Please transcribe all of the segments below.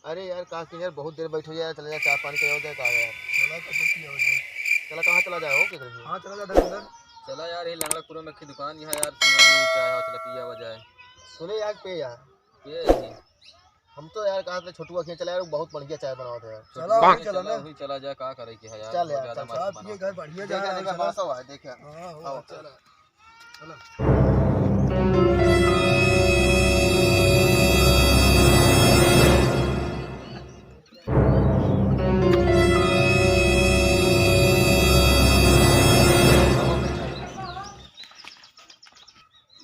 अरे यार कहाँ की यार बहुत देर बैठो यार, चला जा चाय पानी का हो जाए कहा यार। चला कहाँ चला जाओ किधर? हाँ चला जा अंदर। चला यार ये लंगड़ापुर में की दुकान यहाँ यार चाय हो चला पिया बजाए सुने यार पे यार ये ही हम तो यार कहा था छोटू अखियाँ चला यार बहुत बढ़िया चाय बनाते हैं। चला वही चला ना। वही चला जा का करे की है यार चल यार, ज्यादा चल, मत चाय बनाओ। पिए घर बढ़िया जा देखा देखा बड़ा सा है देखा। हाँ आओ, हो चला चला।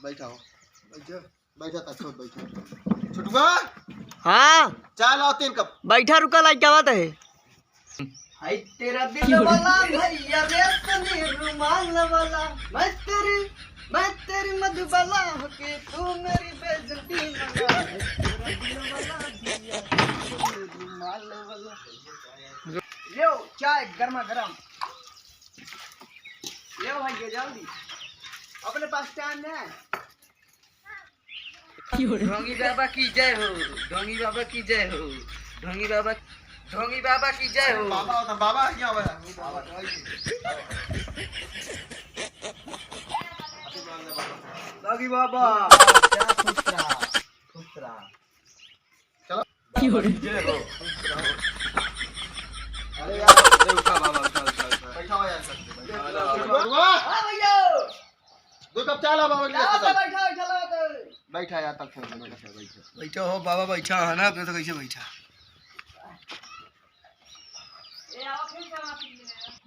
बैठा हो बैठा बैठा तक छोड़ बैठा छोटुआ हाँ चाय लाओ 3 कप। बैठा रुका लाइक क्या बात है? हाय तेरा दिल वाला भैया रे तनी रुमाल वाला मैं तेरी मधुबाला होके तू मेरी बेइज्जती लगा। तेरा दिल वाला भैया तनी रुमाल वाला। लो चाय गर्मा गर्म लो भाई जल्दी अपने पास टाइम है। ढोंगी बाबा की जय हो, ढोंगी बाबा की जय हो, ढोंगी बाबा की जय हो। बाबा होता बाबा क्या हुआ? ढोंगी बाबा जय हो अरे यार अरे उठा बाबा उठा बैठा हो यार हाँ भैया 2 कप चाय लाओ बाबा के लिए बैठा स्पेशल। बैठा चला बैठा यार तक छोड़ बैठा। बैठा हो बाबा बैठा है ना अपने तो कैसे बैठा।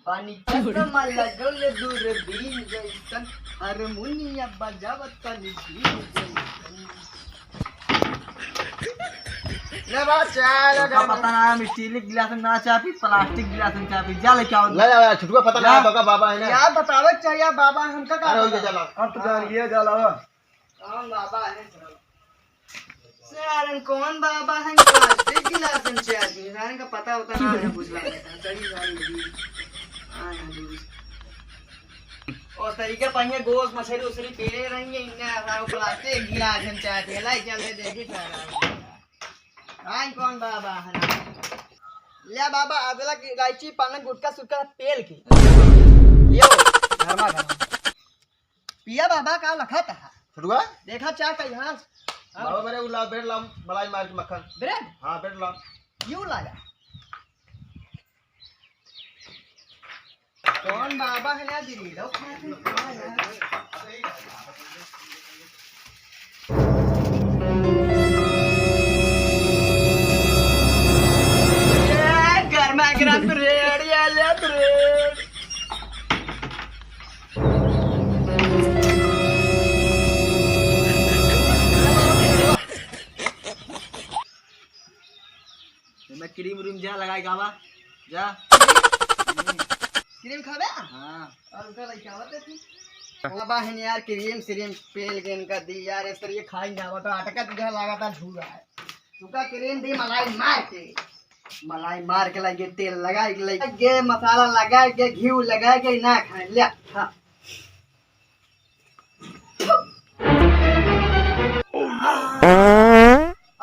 पानी चश्मा लगल दूर बीन जैसन हारमोनिया बजावत पानी बीन जैसन। ले बा चाय लगा पता ना स्टील गिलास में ना चाय पी, प्लास्टिक गिलास में चाय पी। जा ले क्या ले जा यार छोटुआ पता ना बाबा बाबा है ना। यार बतावे चाहिए बाबा हमका का अरे हो जा चला अब तो जानिए जलावा कौन बाबा है सर कौन बाबा है प्लास्टिक गिलास में चाय पी सारे का पता होता ना है पूछ रहा चली जाएगी। हां और तरीके पहिए गोश मछली उसरी पीले रहेंगे इन्ने सारा प्लास्टिक गिलास में चाय पी लाई चल देखी सारा आई कौन बाबा है ले बाबा अगला की इलायची पान गुटका सुटका तेल की लियो घरमा पिया बाबा का लखा था छोटुआ देखा चाय का यहाँ बाबा मेरे उला ब्रेड ला मलाई मार के मक्खन। ब्रेड हां ब्रेड ला क्यों लाया कौन बाबा है ना दीदी लो गर्मा गर्म ब्रेड या ले ब्रेड मैं क्रीम रूम जा लगाए गावा जा। क्रीम खावे हाँ और उनका लड़की आवत थी बाबा है यार क्रीम श्रीम पेल के इनका दी यार इस तरह ये खाई जावा तो अटका तुझे लगा था झूला है तुका क्रीम दी मलाई मार के लगे तेल लगा के लगे मसाला लगा के घी लगा के ना खाए ले खा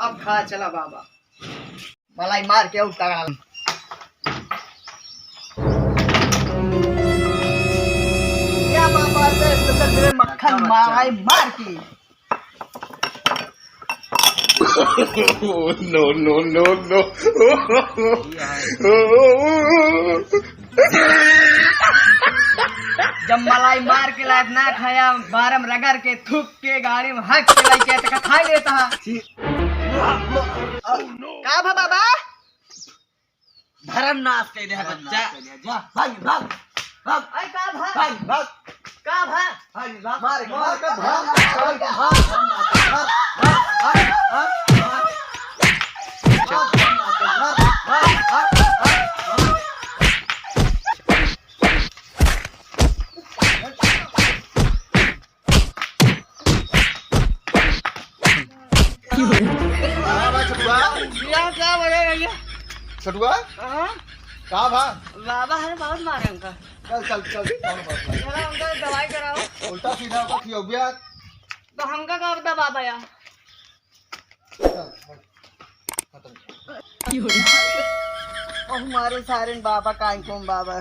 अब खा चला बाबा मलाई मार के उतारा या बाबा से तेरे मक्खन मलाई मार के नो नो नो नो जब मलाई मार के लायक ना खाया बारम रगड़ के थूक के गाड़ी में हक के लाइक के खा लेता का भा बाबा धर्म नाश कर दे बच्चा। जा भाग भाग भाग आई का भा भाग भाग का भा भाग भाग मार के भाग छोटुआ हां कहाँ भा? बाबा है बहुत मारे उनका चल चल चल चला उनका दवाई कराओ उल्टा सीधा होगा खियोबिया। तो हमका का बता बाबा यार चल खत्म। हमारे सारे बाबा काई कोम बाबा